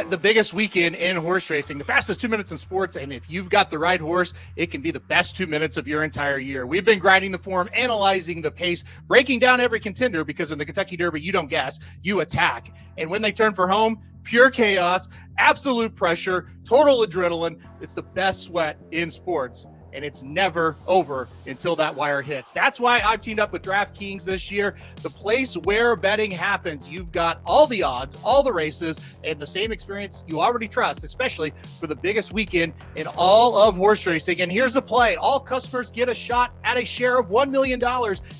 the biggest weekend in horse racing, the fastest 2 minutes in sports. And if you've got the right horse, it can be the best 2 minutes of your entire year. We've been grinding the form, analyzing the pace, breaking down every contender, because in the Kentucky Derby, you don't guess, you attack. And when they turn for home, pure chaos, absolute pressure, total adrenaline. It's the best sweat in sports. And it's never over until that wire hits. That's why I've teamed up with DraftKings this year, the place where betting happens. You've got all the odds, all the races, and the same experience you already trust, especially for the biggest weekend in all of horse racing. And here's the play. All customers get a shot at a share of $1 million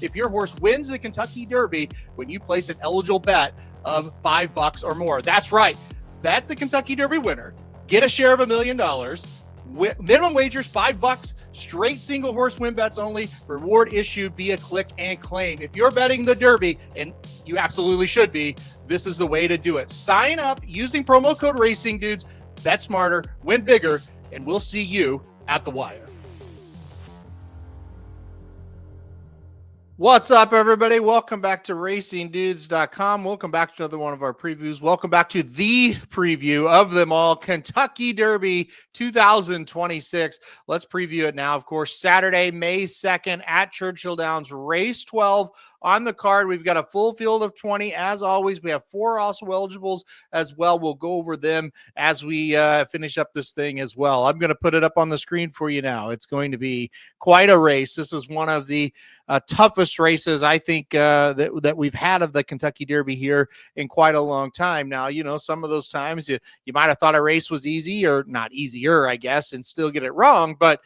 if your horse wins the Kentucky Derby when you place an eligible bet of $5 or more. That's right. Bet the Kentucky Derby winner. Get a share of $1 million. Minimum wagers $5, straight single horse win bets only, reward issued via click and claim. If you're betting the Derby, and you absolutely should be, this is the way to do it. Sign up using promo code racingdudes, bet smarter, win bigger, and we'll see you at the wire. What's up, everybody? Welcome back to racingdudes.com. Welcome back to another one of our previews. Welcome back to the preview of them all, Kentucky Derby 2026. Let's preview it now. Of course, Saturday, May 2nd at Churchill Downs, race 12 on the card. We've got a full field of 20. As always, we have 4 also eligibles as well. We'll go over them as we finish up this thing as well. I'm going to put it up on the screen for you now. It's going to be quite a race. This is one of the toughest races I think that we've had of the Kentucky Derby here in quite a long time. Now, you know, some of those times you might have thought a race was easy, or not easier, I guess, and still get it wrong. But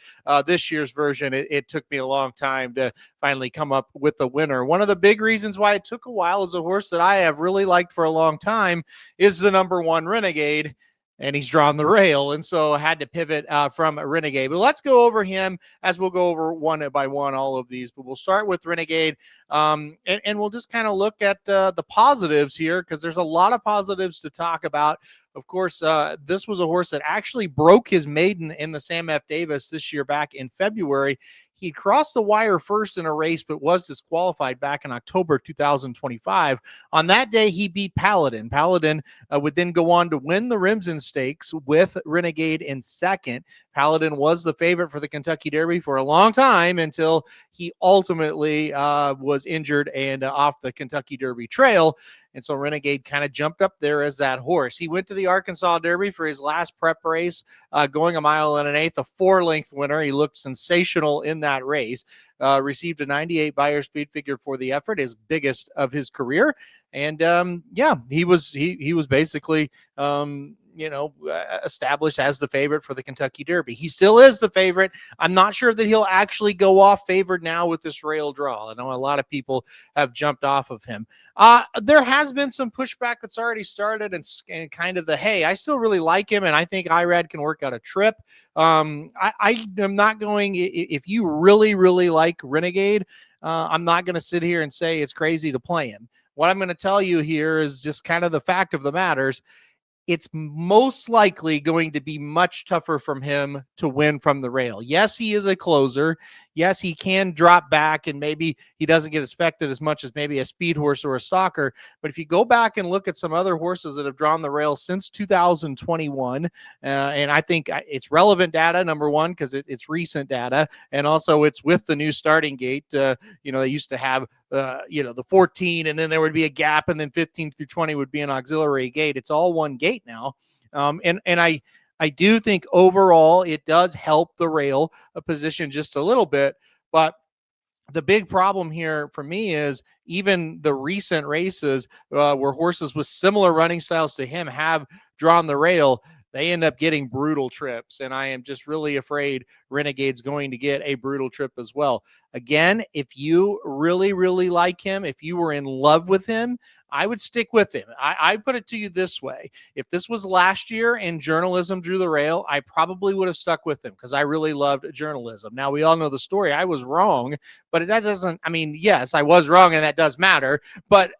this year's version, it took me a long time to finally come up with a winner. One of the big reasons why it took a while is a horse that I have really liked for a long time is the number 1 Renegade. And he's drawn the rail, and so I had to pivot from Renegade. But let's go over him as we'll go over one by one, all of these. But we'll start with Renegade, and we'll just kind of look at the positives here, because there's a lot of positives to talk about. Of course, this was a horse that actually broke his maiden in the Sam F. Davis this year back in February. He crossed the wire first in a race, but was disqualified back in October 2025. On that day, he beat Paladin. Paladin would then go on to win the Remsen Stakes with Renegade in second. Paladin was the favorite for the Kentucky Derby for a long time until he ultimately was injured and off the Kentucky Derby trail. And so Renegade kind of jumped up there as that horse. He went to the Arkansas Derby for his last prep race, going 1 1/8, a 4-length winner. He looked sensational in that race. Received a 98 Beyer speed figure for the effort, his biggest of his career. And he was basically established as the favorite for the Kentucky Derby. He still is the favorite. I'm not sure that he'll actually go off favored now with this rail draw. I know a lot of people have jumped off of him. There has been some pushback that's already started, and kind of the, hey, I still really like him, and I think IRAD can work out a trip. I am not going, if you really, really like Renegade, I'm not going to sit here and say it's crazy to play him. What I'm going to tell you here is just kind of the fact of the matters. It's most likely going to be much tougher from him to win from the rail. Yes, he is a closer. Yes, he can drop back, and maybe he doesn't get affected as much as maybe a speed horse or a stalker. But if you go back and look at some other horses that have drawn the rail since 2021, and I think it's relevant data, number one, because it's recent data, and also it's with the new starting gate. They used to have the 14, and then there would be a gap, and then 15 through 20 would be an auxiliary gate. It's all one gate now. And I do think overall it does help the rail position just a little bit, but the big problem here for me is even the recent races where horses with similar running styles to him have drawn the rail, they end up getting brutal trips. And I am just really afraid Renegade's going to get a brutal trip as well. Again, if you really, really like him, if you were in love with him, I would stick with him. I put it to you this way. If this was last year and journalism drew the rail, I probably would have stuck with him because I really loved journalism. Now, we all know the story. I was wrong, but that doesn't, yes, I was wrong and that does matter, but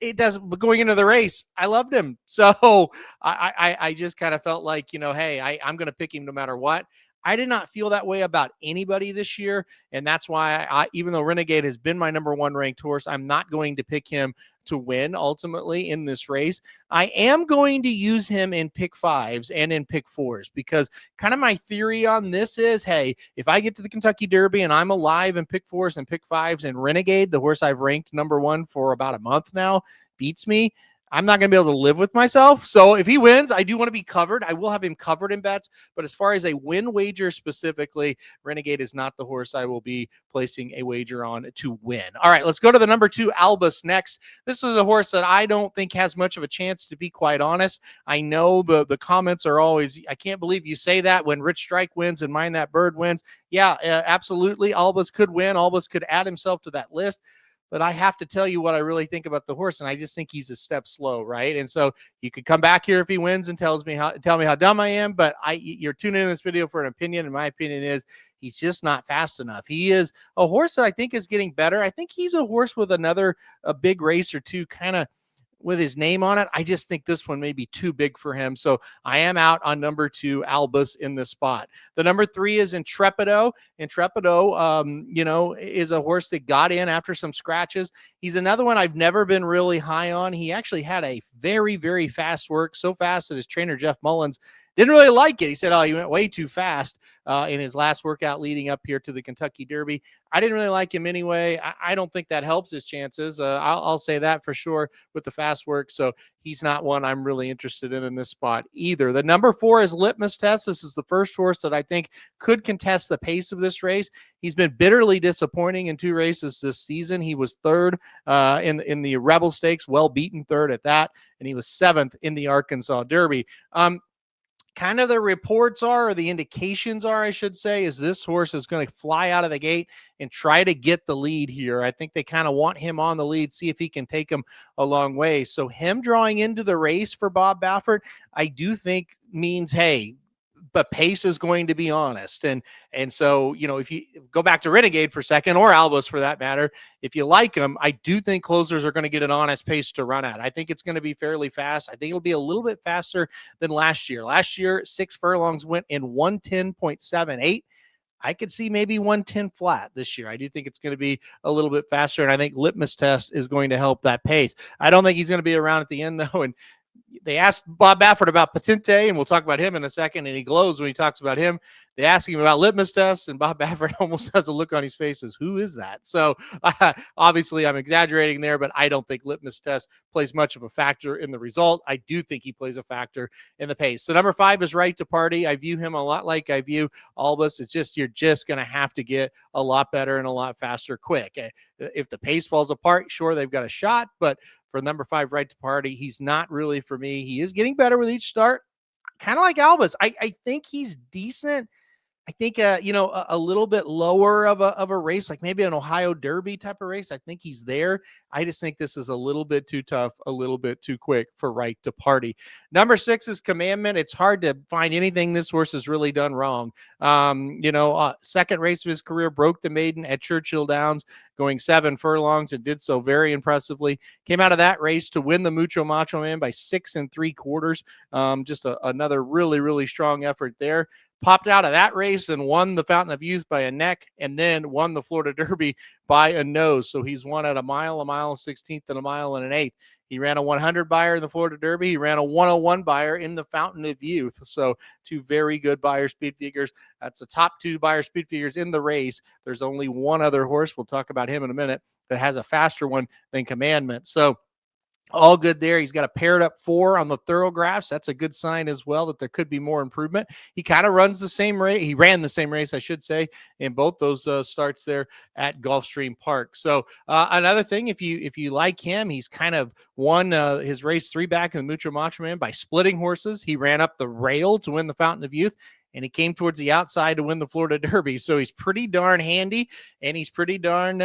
it doesn't. But going into the race, I loved him. So I just kind of felt like, hey, I'm going to pick him no matter what. I did not feel that way about anybody this year. And that's why even though Renegade has been my number one ranked horse, I'm not going to pick him to win ultimately in this race. I am going to use him in pick fives and in pick fours because kind of my theory on this is, hey, if I get to the Kentucky Derby and I'm alive in pick fours and pick fives and Renegade, the horse I've ranked number one for about a month now, beats me, I'm not going to be able to live with myself. So if he wins, I do want to be covered. I will have him covered in bets. But as far as a win wager specifically, Renegade is not the horse I will be placing a wager on to win. All right, let's go to the number 2, Albus, next. This is a horse that I don't think has much of a chance, to be quite honest. I know the comments are always, I can't believe you say that when Rich Strike wins and Mind That Bird wins. Yeah, absolutely. Albus could win. Albus could add himself to that list. But I have to tell you what I really think about the horse, and I just think he's a step slow, right? And so you could come back here if he wins and tell me how dumb I am, but you're tuning in this video for an opinion, and my opinion is he's just not fast enough. He is a horse that I think is getting better. I think he's a horse with a big race or two kind of with his name on it. I just think this one may be too big for him. So I am out on number 2, Albus, in this spot. The number 3 is Intrepido. Intrepido, is a horse that got in after some scratches. He's another one I've never been really high on. He actually had a very, very fast work, so fast that his trainer, Jeff Mullins, didn't really like it. He said, you went way too fast in his last workout leading up here to the Kentucky Derby. I didn't really like him anyway. I don't think that helps his chances. I'll say that for sure with the fast work. So he's not one I'm really interested in this spot either. The number 4 is Litmus Test. This is the first horse that I think could contest the pace of this race. He's been bitterly disappointing in 2 races this season. He was 3rd in the Rebel Stakes, well beaten 3rd at that, and he was 7th in the Arkansas Derby. Kind of the reports are, or the indications are, I should say, is this horse is going to fly out of the gate and try to get the lead here. I think they kind of want him on the lead, see if he can take him a long way. So him drawing into the race for Bob Baffert, I do think means, hey, the pace is going to be honest. And so, if you go back to Renegade for a second, or Albus for that matter, if you like them, I do think closers are going to get an honest pace to run at. I think it's going to be fairly fast. I think it'll be a little bit faster than last year. Last year, 6 furlongs went in 110.78. I could see maybe 110 flat this year. I do think it's going to be a little bit faster, and I think Litmus Test is going to help that pace. I don't think he's going to be around at the end, though, and they asked Bob Baffert about Patente, and we'll talk about him in a second, and he glows when he talks about him. They ask him about Litmus Test, and Bob Baffert almost has a look on his face as, who is that? So obviously I'm exaggerating there, but I don't think Litmus Test plays much of a factor in the result. I do think he plays a factor in the pace. So number 5 is Right to Party. I view him a lot like I view Albus. It's just, you're just going to have to get a lot better and a lot faster quick. If the pace falls apart, sure, they've got a shot, but for number 5, Right to Party, he's not really for me. He is getting better with each start, kind of like Albus. I think he's decent. I think, a little bit lower of a race, like maybe an Ohio Derby type of race. I think he's there. I just think this is a little bit too tough, a little bit too quick for Right to Party. Number 6 is Commandment. It's hard to find anything this horse has really done wrong. Second race of his career, broke the maiden at Churchill Downs, going 7 furlongs, and did so very impressively. Came out of that race to win the Mucho Macho Man by 6 3/4. Just another really, really strong effort there. Popped out of that race and won the Fountain of Youth by a neck, and then won the Florida Derby by a nose. So he's won at a mile and 1/16, and a mile and an eighth. He ran a 100 buyer in the Florida Derby. He ran a 101 buyer in the Fountain of Youth. So 2 very good buyer speed figures. That's the top 2 buyer speed figures in the race. There's only one other horse, we'll talk about him in a minute, that has a faster one than Commandment. So all good there. He's got a paired up 4 on the thoroughgraphs. That's a good sign as well that there could be more improvement. He kind of runs the same race. He ran the same race, I should say, in both those starts there at Gulfstream Park. So another thing, if you like him, he's kind of won his race 3 back in the Mucho Macho Man by splitting horses. He ran up the rail to win the Fountain of Youth, and he came towards the outside to win the Florida Derby. So he's pretty darn handy, and he's pretty darn,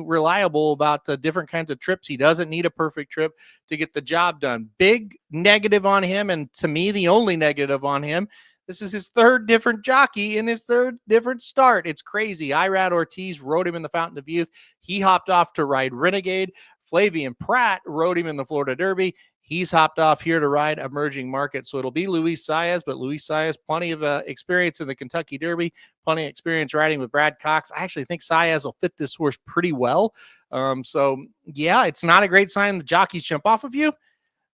reliable about the different kinds of trips. He doesn't need a perfect trip to get the job done. Big negative on him, and to me, the only negative on him, this is his 3rd different jockey in his 3rd different start. It's crazy. Irad Ortiz rode him in the Fountain of Youth. He hopped off to ride Renegade. Flavian Pratt rode him in the Florida Derby. He's hopped off here to ride Emerging Market. So it'll be Luis Saez, but Luis Saez, plenty of experience in the Kentucky Derby, plenty of experience riding with Brad Cox. I actually think Saez will fit this horse pretty well. So yeah, it's not a great sign the jockeys jump off of you.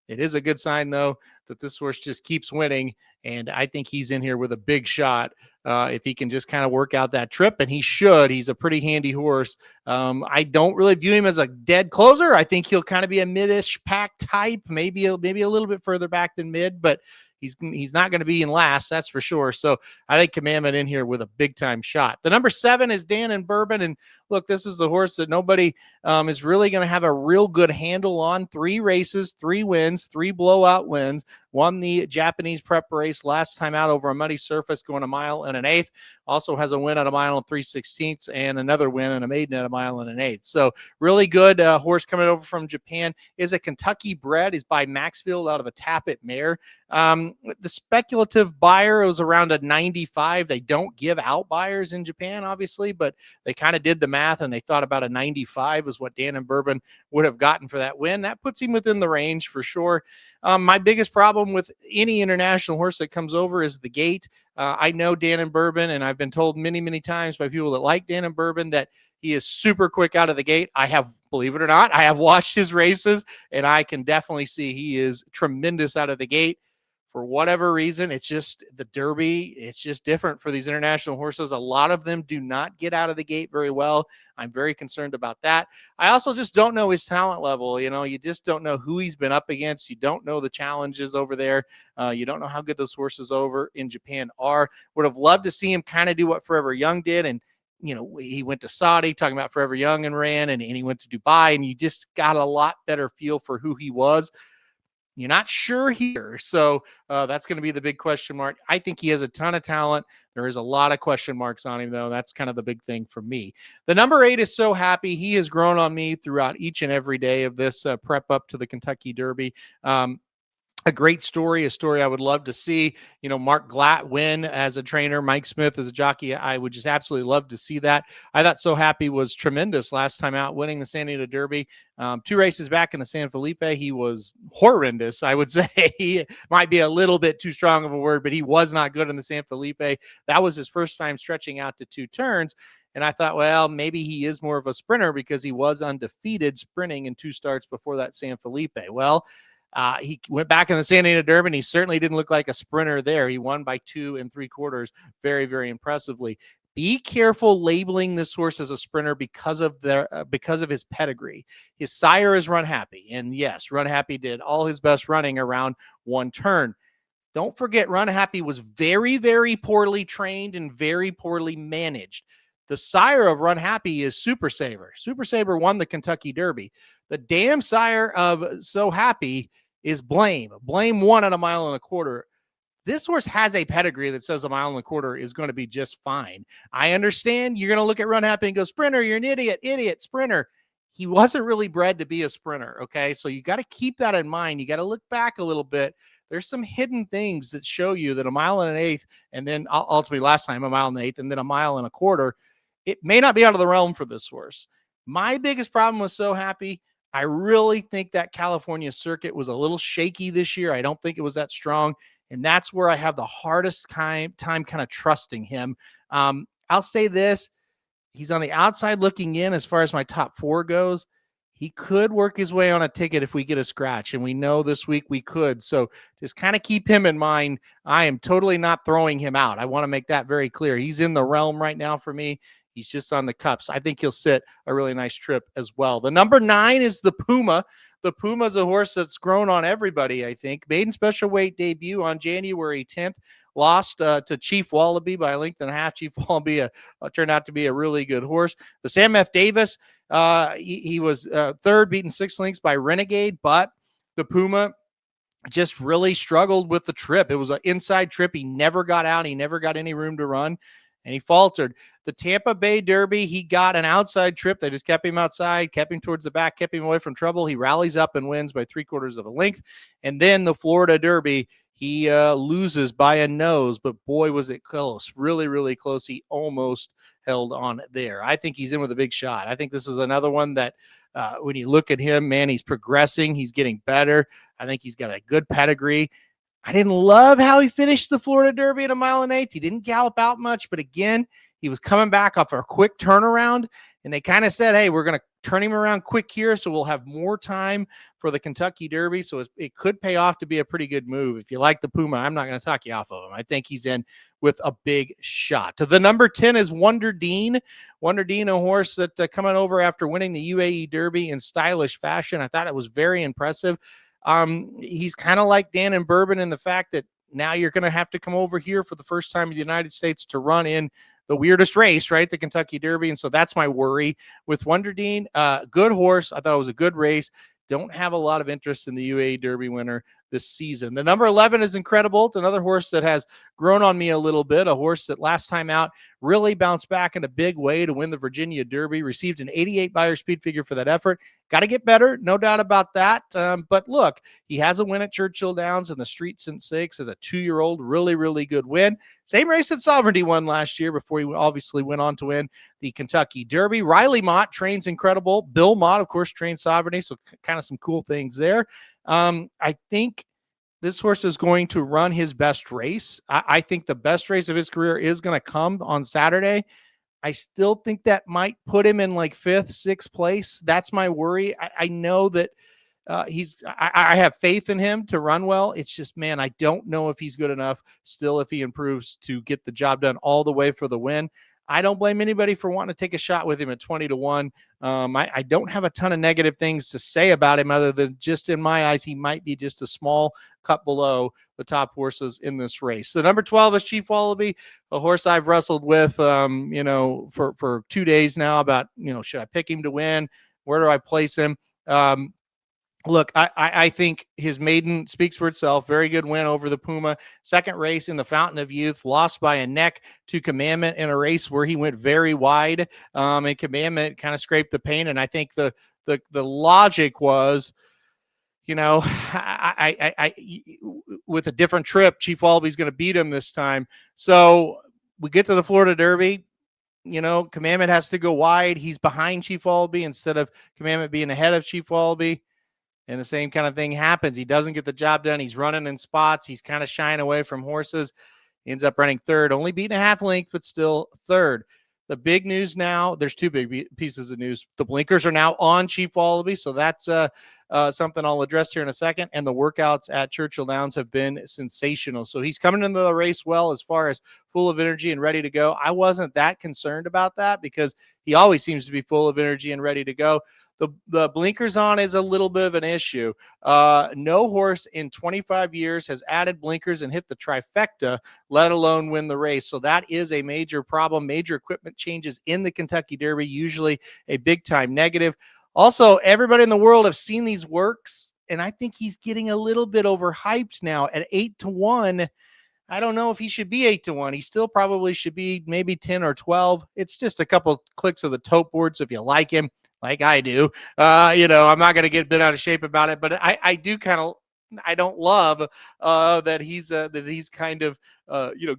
It is a good sign, though, that this horse just keeps winning, and I think he's in here with a big shot if he can just kind of work out that trip, and he should. He's a pretty handy horse. I don't really view him as a dead closer. I think he'll kind of be a mid-ish pack type, maybe a little bit further back than mid, but he's not going to be in last, that's for sure. So I think Commandment in here with a big-time shot. The number 7 is Dan and Bourbon, and look, this is the horse that nobody is really going to have a real good handle on. 3 races, 3 wins, 3 blowout wins. Won the Japanese prep race last time out over a muddy surface, going a mile and an eighth. Also has a win at a mile and 3/16 and another win and a maiden at a mile and an eighth. So really good horse coming over from Japan. Is a Kentucky bred. He's by Maxfield out of a Tappet mare. The speculative buyer was around a 95. They don't give out buyers in Japan, obviously, but they kind of did the math and they thought about a 95 is what Dan and Bourbon would have gotten for that win. That puts him within the range for sure. My biggest problem with any international horse that comes over is the gait. I know Dan and Bourbon, and I've been told many, many times by people that like Dan and Bourbon that he is super quick out of the gate. I have, believe it or not, I have watched his races, and I can definitely see he is tremendous out of the gate. For whatever reason, it's just the Derby. It's just different for these international horses. A lot of them do not get out of the gate very well. I'm very concerned about that. I also just don't know his talent level. You know, you just don't know who he's been up against. You don't know the challenges over there. You don't know how good those horses over in Japan are. Would have loved to see him kind of do what Forever Young did. And, you know, he went to Saudi talking about Forever Young and ran, and he went to Dubai, and you just got a lot better feel for who he was. You're not sure here. So that's going to be the big question mark. I think he has a ton of talent. There is a lot of question marks on him, though. That's kind of the big thing for me. The number 8 is So Happy. He has grown on me throughout each and every day of this prep up to the Kentucky Derby. A great story, a story I would love to see. You know, Mark Glatt win as a trainer, Mike Smith as a jockey. I would just absolutely love to see that. I thought So Happy was tremendous last time out, winning the San Diego Derby. 2 races back in the San Felipe, he was horrendous, I would say. He might be a little bit too strong of a word, but he was not good in the San Felipe. That was his first time stretching out to 2 turns. And I thought, well, maybe he is more of a sprinter because he was undefeated sprinting in 2 starts before that San Felipe. Well, he went back in the San Diego Derby, and he certainly didn't look like a sprinter there. He won by 2 3/4, very, very impressively. Be careful labeling this horse as a sprinter because of his pedigree. His sire is Run Happy, and yes, Run Happy did all his best running around 1 turn. Don't forget, Run Happy was very, very poorly trained and very poorly managed. The sire of Run Happy is Super Saver. Super Saver won the Kentucky Derby. The damn sire of So Happy is Blame. Blame won at a mile and a quarter. This horse has a pedigree that says a mile and a quarter is going to be just fine. I understand you're going to look at Run Happy and go, sprinter, you're an idiot, sprinter. He wasn't really bred to be a sprinter, okay? So you got to keep that in mind. You got to look back a little bit. There's some hidden things that show you that a mile and an eighth, and then ultimately last time a mile and an eighth, and then a mile and a quarter, it may not be out of the realm for this horse. My biggest problem was So Happy. I really think that California circuit was a little shaky this year. I don't think it was that strong. And that's where I have the hardest time kind of trusting him. I'll say this. He's on the outside looking in as far as my top 4 goes. He could work his way on a ticket if we get a scratch, and we know this week we could. So just kind of keep him in mind. I am totally not throwing him out. I want to make that very clear. He's in the realm right now for me. He's just on the cups. I think he'll sit a really nice trip as well. The number 9 is the Puma. The Puma is a horse that's grown on everybody, I think. Maiden special weight debut on January 10th. Lost to Chief Wallabee by a length and a half. Chief Wallabee turned out to be a really good horse. The Sam F. Davis, he was third, beaten 6 lengths by Renegade, but the Puma just really struggled with the trip. It was an inside trip. He never got out. He never got any room to run, and he faltered. The Tampa Bay Derby, he got an outside trip. They just kept him outside, kept him towards the back, kept him away from trouble. He rallies up and wins by 3/4 of a length. And then the Florida Derby, He loses by a nose, but boy, was it close. Really, really close. He almost held on there. I think he's in with a big shot. I think this is another one that when you look at him, man, he's progressing. He's getting better. I think he's got a good pedigree. I didn't love how he finished the Florida Derby at 1.8 miles. He didn't gallop out much, but again, he was coming back off a quick turnaround, and they kind of said, hey, we're going to turn him around quick here, so we'll have more time for the Kentucky Derby, so it could pay off to be a pretty good move. If you like the Puma, I'm not going to talk you off of him. I think he's in with a big shot. To the number 10 is Wonder Dean. Wonder Dean, a horse that coming over after winning the UAE Derby in stylish fashion. I thought it was very impressive. He's kind of like Dan and Bourbon in the fact that now you're going to have to come over here for the first time in the United States to run in the weirdest race, right? The Kentucky Derby. And so that's my worry with Wonder Dean. Good horse. I thought it was a good race. Don't have a lot of interest in the UAE Derby winner this season. The number 11 is Incredible. It's another horse that has grown on me a little bit, a horse that last time out really bounced back in a big way to win the Virginia Derby, received an 88 Beyer speed figure for that effort. Got to get better, no doubt about that. But look, he has a win at Churchill Downs in the Street St. Six as a 2-year-old, really, really good win. Same race that Sovereignty won last year before he obviously went on to win the Kentucky Derby. Riley Mott trains Incredible. Bill Mott, of course, trains Sovereignty, so kind of some cool things there. I think this horse is going to run his best race. I think the best race of his career is going to come on Saturday. I still think that might put him in like 5th, 6th place. That's my worry. I know that I have faith in him to run well. It's just, man, I don't know if he's good enough still if he improves to get the job done all the way for the win. I don't blame anybody for wanting to take a shot with him at 20-1. I don't have a ton of negative things to say about him other than just in my eyes, he might be just a small cut below the top horses in this race. The number 12 is Chief Wallabee, a horse I've wrestled with, for 2 days now about, should I pick him to win? Where do I place him? Look, I think his maiden speaks for itself. Very good win over the Puma. Second race in the Fountain of Youth, lost by a neck to Commandment in a race where he went very wide. And Commandment kind of scraped the paint. And I think the logic was, I with a different trip, Chief Wallabee's going to beat him this time. So we get to the Florida Derby. Commandment has to go wide. He's behind Chief Wallabee instead of Commandment being ahead of Chief Wallabee. And the same kind of thing happens. He doesn't get the job done. He's running in spots. He's kind of shying away from horses. He ends up running third, only beating a half length, but still third. The big news now, there's two big pieces of news. The blinkers are now on Chief Wallabee, so that's something I'll address here in a second. And the workouts at Churchill Downs have been sensational. So he's coming into the race well as far as full of energy and ready to go. I wasn't that concerned about that because he always seems to be full of energy and ready to go. The blinkers on is a little bit of an issue. No horse in 25 years has added blinkers and hit the trifecta, let alone win the race. So that is a major problem. Major equipment changes in the Kentucky Derby, usually a big time negative. Also, everybody in the world have seen these works, and I think he's getting a little bit overhyped now at 8-1. I don't know if he should be 8-1. He still probably should be maybe 10 or 12. It's just a couple clicks of the tote boards if you like him, like I do. I'm not going to get bent out of shape about it, but I do kind of, I don't love that he's kind of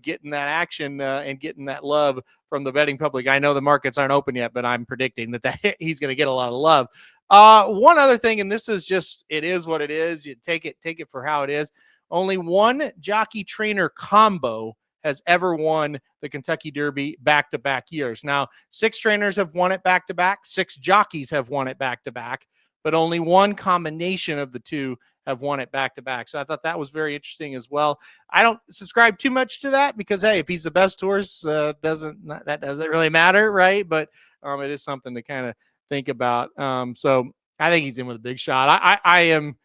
getting that action and getting that love from the betting public. I know the markets aren't open yet, but I'm predicting that he's going to get a lot of love. One other thing, and this is just, it is what it is. You take it for how it is. Only one jockey trainer combo has ever won the Kentucky Derby back-to-back years. Now, 6 trainers have won it back-to-back. 6 jockeys have won it back-to-back, but only one combination of the two have won it back-to-back. So I thought that was very interesting as well. I don't subscribe too much to that because, hey, if he's the best horse, that doesn't really matter, right? But it is something to kind of think about. So I think he's in with a big shot. I am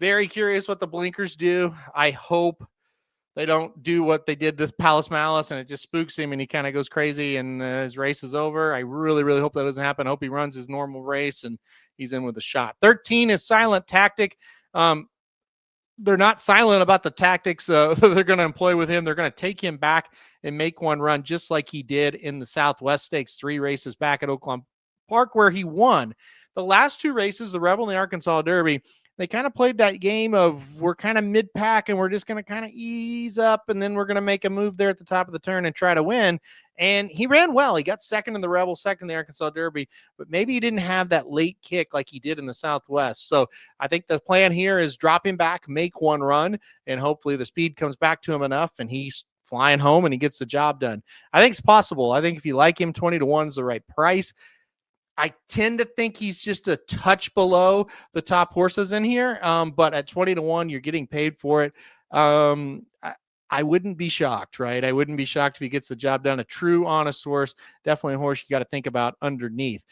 very curious what the blinkers do. I hope they don't do what they did this Palace Malice and it just spooks him and he kind of goes crazy and his race is over. I really, really hope that doesn't happen. I hope he runs his normal race and he's in with a shot. 13 is Silent Tactic. They're not silent about the tactics they're going to employ with him. They're going to take him back and make one run just like he did in the Southwest Stakes 3 races back at Oaklawn Park where he won. The last 2 races, the Rebel and the Arkansas Derby, They kind of played that game of we're kind of mid-pack and we're just going to kind of ease up and then we're going to make a move there at the top of the turn and try to win. And he ran well. He got second in the Rebel, second in the Arkansas Derby, but maybe he didn't have that late kick like he did in the Southwest. So I think the plan here is drop him back, make one run, and hopefully the speed comes back to him enough and he's flying home and he gets the job done. I think it's possible. I think if you like him, 20-1 is the right price. I tend to think he's just a touch below the top horses in here. But at 20-1, you're getting paid for it. I wouldn't be shocked, right? I wouldn't be shocked if he gets the job done. A true, honest horse, definitely a horse you got to think about underneath.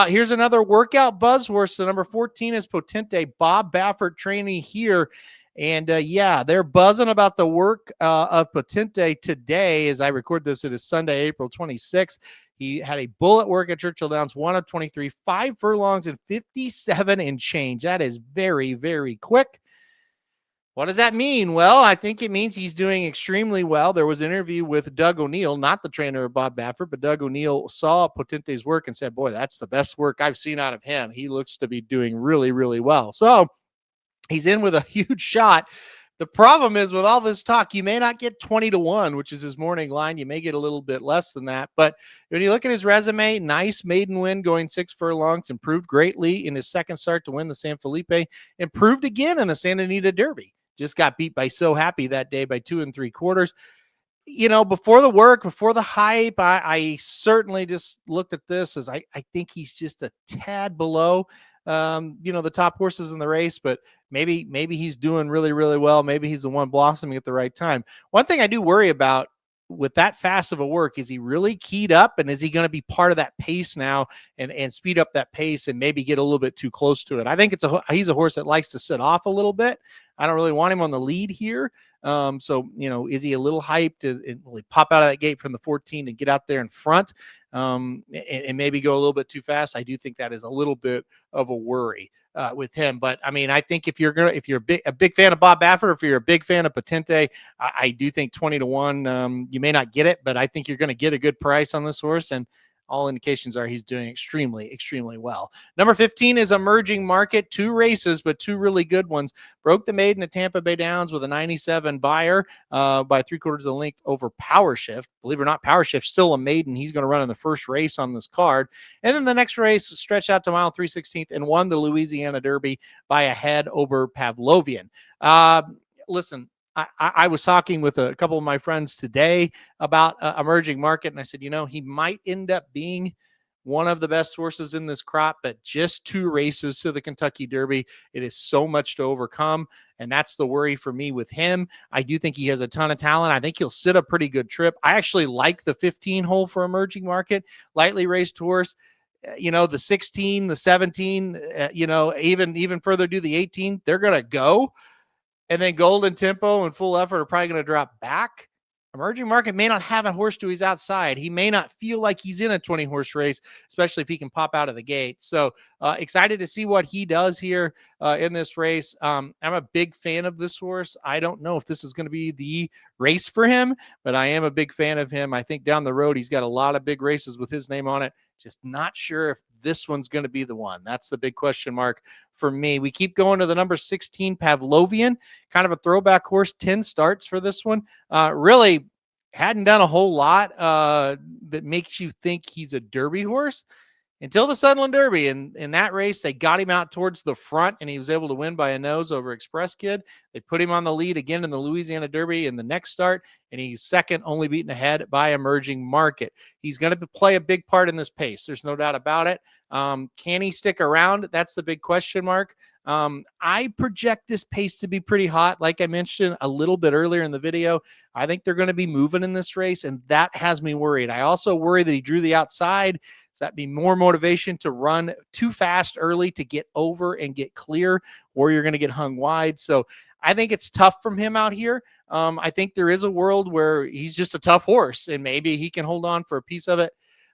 Here's another workout buzz horse. The number 14 is Potente. Bob Baffert training here. And yeah, they're buzzing about the work of Potente today. As I record this, it is Sunday, April 26th. He had a bullet work at Churchill Downs, 1 of 23, 5 furlongs and 57 and change. That is very, very quick. What does that mean? Well, I think it means he's doing extremely well. There was an interview with Doug O'Neill, not the trainer of Bob Baffert, but Doug O'Neill saw Potente's work and said, boy, that's the best work I've seen out of him. He looks to be doing really, really well. So he's in with a huge shot. The problem is with all this talk, you may not get 20-1, which is his morning line. You may get a little bit less than that. But when you look at his resume, nice maiden win going 6 furlongs, improved greatly in his second start to win the San Felipe, improved again in the Santa Anita Derby. Just got beat by So Happy that day by 2 3/4. Before the work, before the hype, I certainly just looked at this as I think he's just a tad below, the top horses in the race, but maybe he's doing really, really well. Maybe he's the one blossoming at the right time. One thing I do worry about with that fast of a work, is he really keyed up, and is he going to be part of that pace now and speed up that pace and maybe get a little bit too close to it? I think he's a horse that likes to sit off a little bit. I don't really want him on the lead here. Is he a little hyped? Will he pop out of that gate from the 14 and get out there in front and maybe go a little bit too fast? I do think that is a little bit of a worry with him. But I mean, I think if you're a big fan of Bob Baffert, if you're a big fan of Potente, I do think 20-1. You may not get it, but I think you're going to get a good price on this horse, and all indications are he's doing extremely, extremely well. Number 15 is Emerging Market. 2 races, but 2 really good ones. Broke the maiden at Tampa Bay Downs with a 97 buyer by 3/4 of the length over Power Shift. Believe it or not, Power Shift still a maiden. He's going to run in the first race on this card. And then the next race stretched out to mile 3/16 and won the Louisiana Derby by a head over Pavlovian. Listen, I was talking with a couple of my friends today about Emerging Market, and I said, he might end up being one of the best horses in this crop, but just 2 races to the Kentucky Derby. It is so much to overcome, and that's the worry for me with him. I do think he has a ton of talent. I think he'll sit a pretty good trip. I actually like the 15 hole for Emerging Market, lightly raced horse. The 16, the 17, even further do the 18, they're going to go. And then Golden Tempo and Full Effort are probably going to drop back. Emerging Market may not have a horse to his outside. He may not feel like he's in a 20-horse race, especially if he can pop out of the gate. So excited to see what he does here in this race. I'm a big fan of this horse. I don't know if this is going to be the race for him, but I am a big fan of him. I think down the road, he's got a lot of big races with his name on it. Just not sure if this one's going to be the one. That's the big question mark for me. We keep going to the number 16, Pavlovian, kind of a throwback horse, 10 starts for this one. Really hadn't done a whole lot that makes you think he's a Derby horse until the Sunland Derby. And in that race, they got him out towards the front, and he was able to win by a nose over Express Kid. They put him on the lead again in the Louisiana Derby in the next start, and he's second, only beaten ahead by Emerging Market. He's going to play a big part in this pace. There's no doubt about it. Can he stick around? That's the big question mark. I project this pace to be pretty hot. Like I mentioned a little bit earlier in the video, I think they're going to be moving in this race, and that has me worried. I also worry that he drew the outside. So that'd be more motivation to run too fast early to get over and get clear, or you're going to get hung wide. So I think it's tough from him out here. I think there is a world where he's just a tough horse, and maybe he can hold on for a piece of it.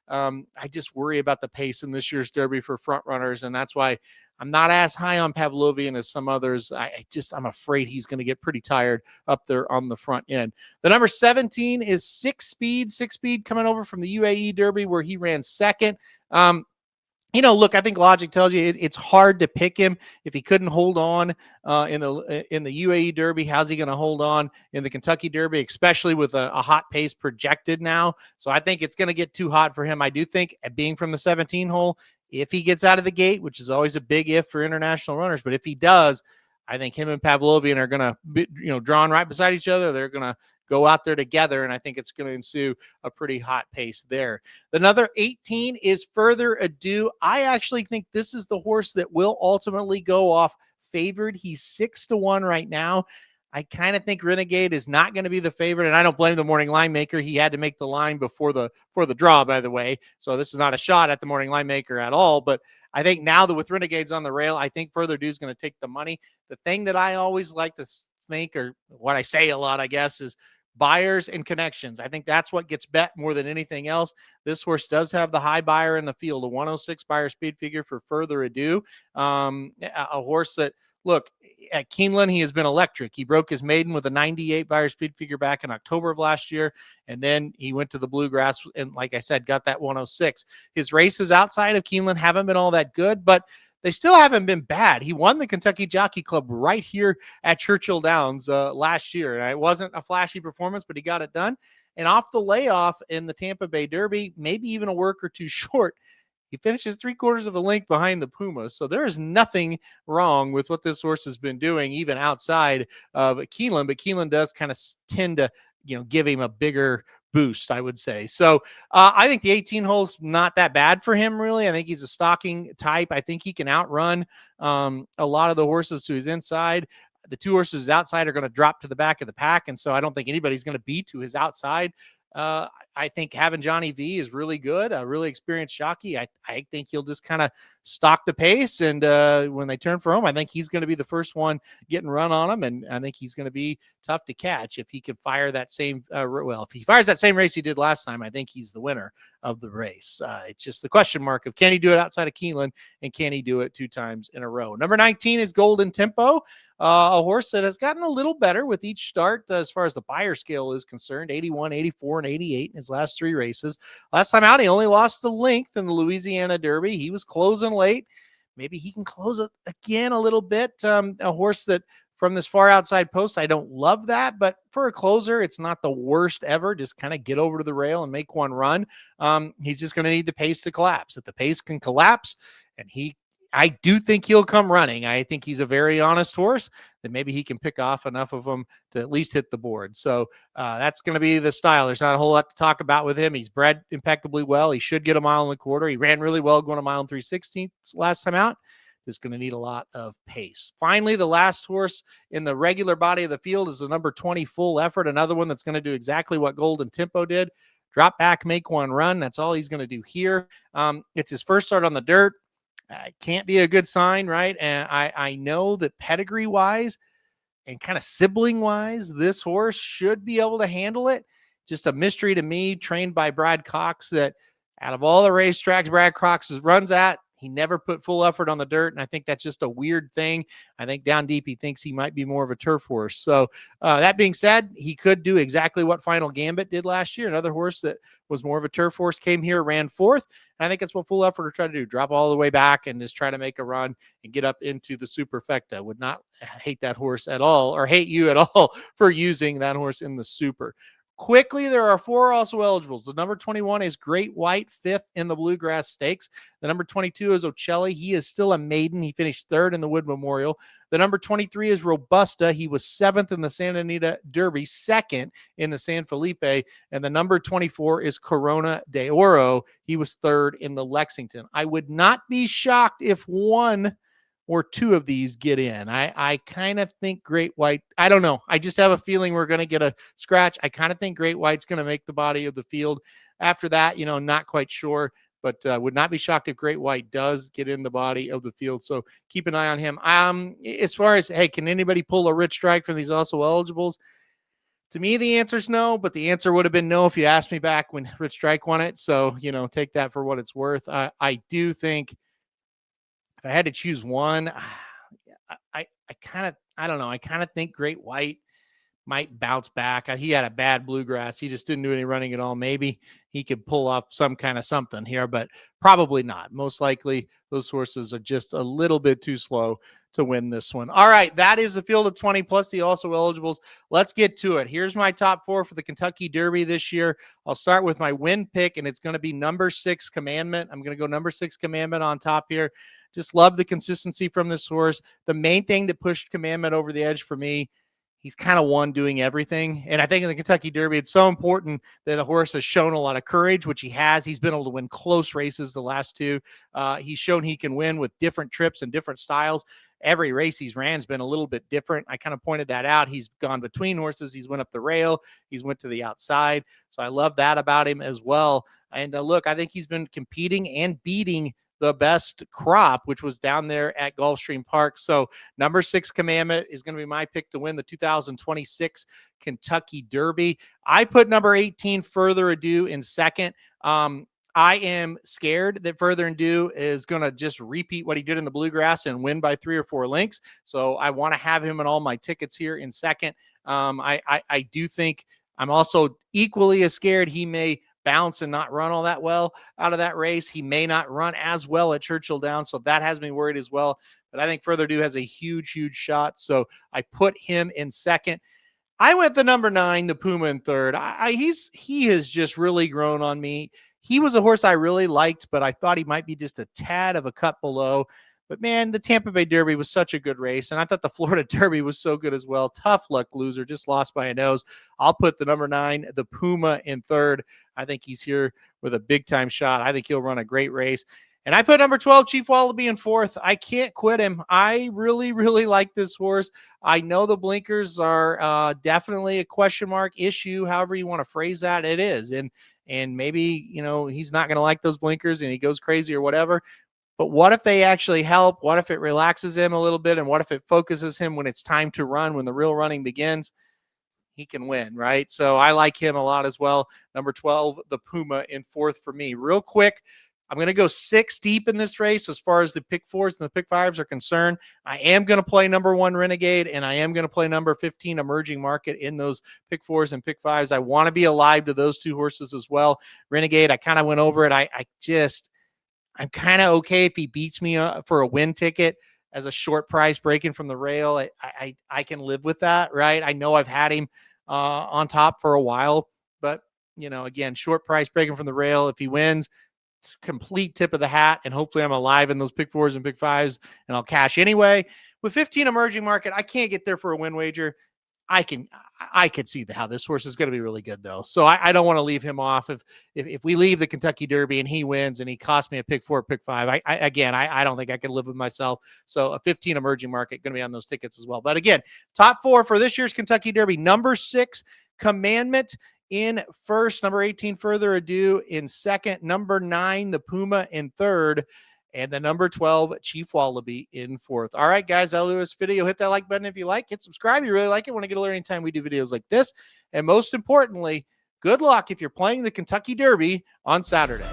I just worry about the pace in this year's Derby for front runners, and that's why I'm not as high on Pavlovian as some others. I'm afraid he's going to get pretty tired up there on the front end. The number 17 is Six Speed coming over from the UAE Derby, where he ran second. Look, I think logic tells you it's hard to pick him if he couldn't hold on in the UAE Derby. How's he going to hold on in the Kentucky Derby, especially with a hot pace projected now? So I think it's going to get too hot for him. I do think, being from the 17 hole, if he gets out of the gate, which is always a big if for international runners, but if he does, I think him and Pavlovian are going to be, drawn right beside each other. They're going to go out there together, and I think it's going to ensue a pretty hot pace there. Another 18 is Further Ado. I actually think this is the horse that will ultimately go off favored. He's 6-1 right now. I kind of think Renegade is not going to be the favorite, and I don't blame the morning line maker. He had to make the line before the draw, by the way. So this is not a shot at the morning line maker at all. But I think now that with Renegades on the rail, I think Further Ado is going to take the money. The thing that I always like to think, or what I say a lot, I guess, is buyers and connections. I think that's what gets bet more than anything else. This horse does have the high buyer in the field, a 106 buyer speed figure for Further Ado. A horse that, look, at Keeneland, he has been electric. He broke his maiden with a 98 buyer speed figure back in October of last year. And then he went to the Bluegrass and, like I said, got that 106. His races outside of Keeneland haven't been all that good, but they still haven't been bad. He won the Kentucky Jockey Club right here at Churchill Downs last year. And it wasn't a flashy performance, but he got it done. And off the layoff in the Tampa Bay Derby, maybe even a work or two short, he finishes 3/4 of a length behind the Pumas. So there is nothing wrong with what this horse has been doing, even outside of Keeneland. But Keeneland does kind of tend to, give him a bigger boost, I would say. So I think the 18 hole's not that bad for him, really. I think he's a stalking type. I think he can outrun a lot of the horses to his inside. The two horses outside are going to drop to the back of the pack, and so I don't think anybody's going to beat to his outside. I think having Johnny V is really good, a really experienced jockey. I think he'll just kind of stalk the pace, and when they turn for home, I think he's going to be the first one getting run on him, and I think he's going to be tough to catch if he can fire that same. If he fires that same race he did last time, I think he's the winner of the race. It's just the question mark of, can he do it outside of Keeneland, and can he do it 2 times in a row? Number 19 is Golden Tempo, a horse that has gotten a little better with each start as far as the buyer scale is concerned. 81, 84, and 88 in his last 3 races. Last time out, he only lost the length in the Louisiana Derby. He was closing late. Maybe he can close it again a little bit. A horse that from this far outside post, I don't love that, but for a closer, it's not the worst ever. Just kind of get over to the rail and make one run. He's just going to need the pace to collapse. If the pace can collapse, and I do think he'll come running. I think he's a very honest horse that maybe he can pick off enough of them to at least hit the board. So that's going to be the style. There's not a whole lot to talk about with him. He's bred impeccably well. He should get a 1.25 miles. He ran really well going 1 3/16 last time out. Is going to need a lot of pace. Finally, the last horse in the regular body of the field is the number 20 Full Effort, another one that's going to do exactly what Golden Tempo did. Drop back, make one run. That's all he's going to do here. It's his first start on the dirt. Can't be a good sign, right? And I know that pedigree-wise and kind of sibling-wise, this horse should be able to handle it. Just a mystery to me, trained by Brad Cox, that out of all the racetracks Brad Cox runs at, he never put Full Effort on the dirt, and I think that's just a weird thing. I think down deep he thinks he might be more of a turf horse. So that being said, he could do exactly what Final Gambit did last year. Another horse that was more of a turf horse came here, ran 4th, and I think that's what Full Effort will try to do, drop all the way back and just try to make a run and get up into the Superfecta. Would not hate that horse at all, or hate you at all for using that horse in the Super. Quickly, there are 4 also eligibles. The number 21 is Great White, 5th in the Bluegrass Stakes. The number 22 is Ocelli. He is still a maiden. He finished 3rd in the Wood Memorial. The number 23 is Robusta. He was 7th in the Santa Anita Derby, 2nd in the San Felipe. And the number 24 is Corona de Oro. He was 3rd in the Lexington. I would not be shocked if 1 or 2 of these get in. I kind of think Great White, I don't know. I just have a feeling we're going to get a scratch. I kind of think Great White's going to make the body of the field. After that, not quite sure, but would not be shocked if Great White does get in the body of the field. So keep an eye on him. As far as, hey, can anybody pull a Rich Strike from these also eligibles? To me, the answer is no, but the answer would have been no if you asked me back when Rich Strike won it. So, take that for what it's worth. I do think, if I had to choose one, I kind of, I don't know. I kind of think Great White might bounce back. He had a bad bluegrass. He just didn't do any running at all. Maybe he could pull off some kind of something here, but probably not. Most likely those horses are just a little bit too slow to win this one. All right, that is the field of 20 plus the also eligibles. Let's get to it. Here's my top 4 for the Kentucky Derby this year. I'll start with my win pick, and it's going to be number 6 Commandment. I'm going to go number 6 Commandment on top here. Just love the consistency from this horse. The main thing that pushed Commandment over the edge for me, he's kind of one doing everything. And I think in the Kentucky Derby, it's so important that a horse has shown a lot of courage, which he has. He's been able to win close races the last 2. He's shown he can win with different trips and different styles. Every race he's ran has been a little bit different. I kind of pointed that out. He's gone between horses. He's went up the rail. He's went to the outside. So I love that about him as well. And look, I think he's been competing and beating the best crop, which was down there at Gulfstream Park. So number 6 Commandment is going to be my pick to win the 2026 Kentucky Derby. I put number 18 Further Ado in second. I am scared that Further Ado is going to just repeat what he did in the Bluegrass and win by 3 or 4 lengths. So I want to have him in all my tickets here in second. I do think I'm also equally as scared he may bounce and not run all that well out of that race. He may not run as well at Churchill Downs, so that has me worried as well. But I think Further Ado has a huge shot, so I put him in second. I went the number 9, the Puma, in third. He has just really grown on me. He was a horse I really liked, but I thought he might be just a tad of a cut below. But man, the Tampa Bay Derby was such a good race, and I thought the Florida Derby was so good as well. Tough luck loser, just lost by a nose. I'll put the number 9, the Puma, in third. I think he's here with a big-time shot. I think he'll run a great race. And I put number 12, Chief Wallabee, in fourth. I can't quit him. I really like this horse. I know the blinkers are definitely a question mark issue, however you want to phrase that. It is. And maybe, he's not going to like those blinkers and he goes crazy or whatever. But what if they actually help? What if it relaxes him a little bit? And what if it focuses him when it's time to run, when the real running begins? He can win, right? So I like him a lot as well. Number 12, the Puma, in fourth for me. Real quick, I'm going to go 6 deep in this race as far as the pick 4s and the pick 5s are concerned. I am going to play number 1, Renegade, and I am going to play number 15, Emerging Market, in those pick 4s and pick 5s. I want to be alive to those 2 horses as well. Renegade, I kind of went over it. I'm kind of okay if he beats me for a win ticket as a short price breaking from the rail. I can live with that, right? I know I've had him on top for a while, but again, short price breaking from the rail. If he wins, complete tip of the hat, and hopefully I'm alive in those pick 4s and pick 5s, and I'll cash anyway. With 15 Emerging Market, I can't get there for a win wager. I could see how this horse is going to be really good, though. So I don't want to leave him off. If we leave the Kentucky Derby and he wins and he costs me a pick 4, pick 5, I don't think I can live with myself. So a 15 Emerging Market going to be on those tickets as well. But again, top 4 for this year's Kentucky Derby: number 6, Commandment, in first; number 18, Further Ado, in second; number 9, the Puma, in third; and the number 12, Chief Wallabee, in fourth. All right, guys, that'll do this video. Hit that like button if you like. Hit subscribe if you really like it. Want to get alert anytime we do videos like this. And most importantly, good luck if you're playing the Kentucky Derby on Saturday.